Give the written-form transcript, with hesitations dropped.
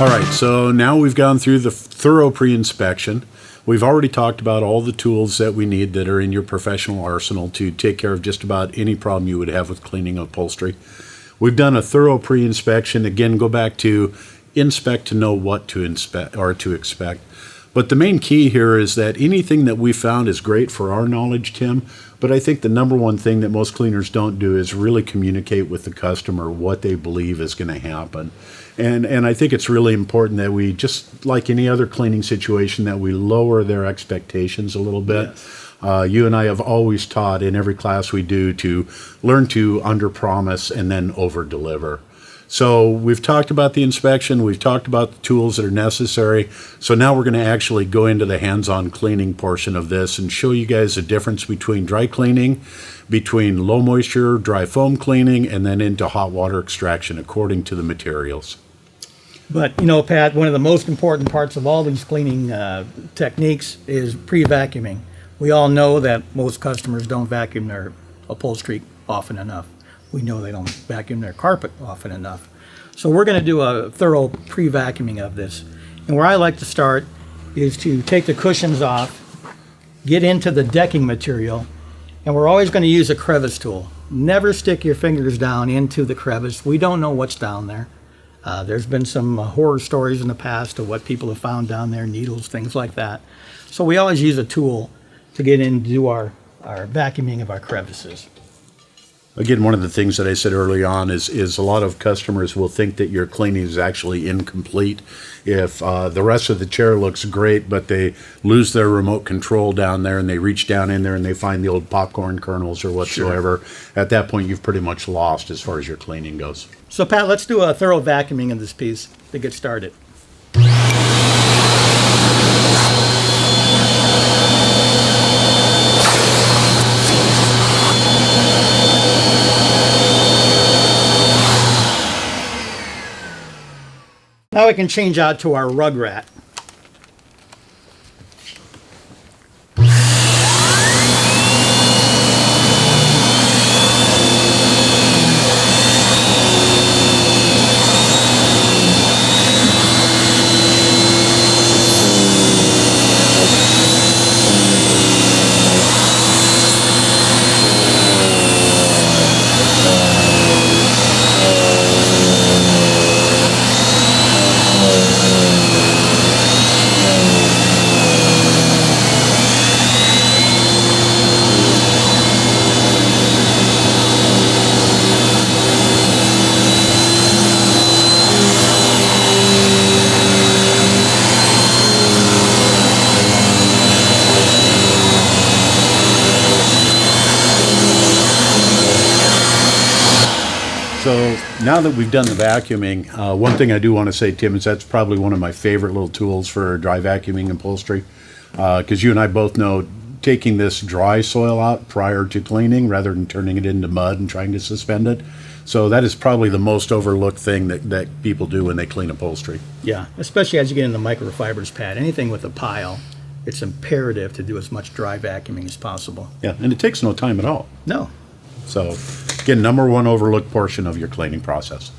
All right, so now we've gone through the thorough pre-inspection. We've already talked about all the tools that we need that are in your professional arsenal to take care of just about any problem you would have with cleaning upholstery. We've done a thorough pre-inspection. Again, go back to inspect to know what to inspect or to expect. But the main key here is that anything that we found is great for our knowledge, Tim, but I think the number one thing that most cleaners don't do is really communicate with the customer what they believe is going to happen. And I think it's really important that we, just like any other cleaning situation, that we lower their expectations a little bit. Yes. You and I have always taught in every class we do to learn to under-promise and then over-deliver. So we've talked about the inspection, we've talked about the tools that are necessary. So now we're going to actually go into the hands-on cleaning portion of this and show you guys the difference between dry cleaning, between low moisture, dry foam cleaning, and then into hot water extraction according to the materials. But, you know, Pat, one of the most important parts of all these cleaning techniques is pre-vacuuming. We all know that most customers don't vacuum their upholstery often enough. We know they don't vacuum their carpet often enough. So we're going to do a thorough pre-vacuuming of this. And where I like to start is to take the cushions off, get into the decking material, and we're always going to use a crevice tool. Never stick your fingers down into the crevice. We don't know what's down there. There's been some horror stories in the past of what people have found down there, needles, things like that. So we always use a tool to get in and do our vacuuming of our crevices. Again, one of the things that I said early on is a lot of customers will think that your cleaning is actually incomplete if the rest of the chair looks great, but they lose their remote control down there and they reach down in there and they find the old popcorn kernels or whatsoever. Sure. At that point, you've pretty much lost as far as your cleaning goes. So, Pat, let's do a thorough vacuuming of this piece to get started. Now we can change out to our rug rat. So now that we've done the vacuuming, one thing I do want to say, Tim, is that's probably one of my favorite little tools for dry vacuuming upholstery, because you and I both know taking this dry soil out prior to cleaning rather than turning it into mud and trying to suspend it. So that is probably the most overlooked thing that people do when they clean upholstery. Yeah, especially as you get into microfibers, Pat. Anything with a pile, it's imperative to do as much dry vacuuming as possible. Yeah, and it takes no time at all. No. So, again, number one overlooked portion of your cleaning process.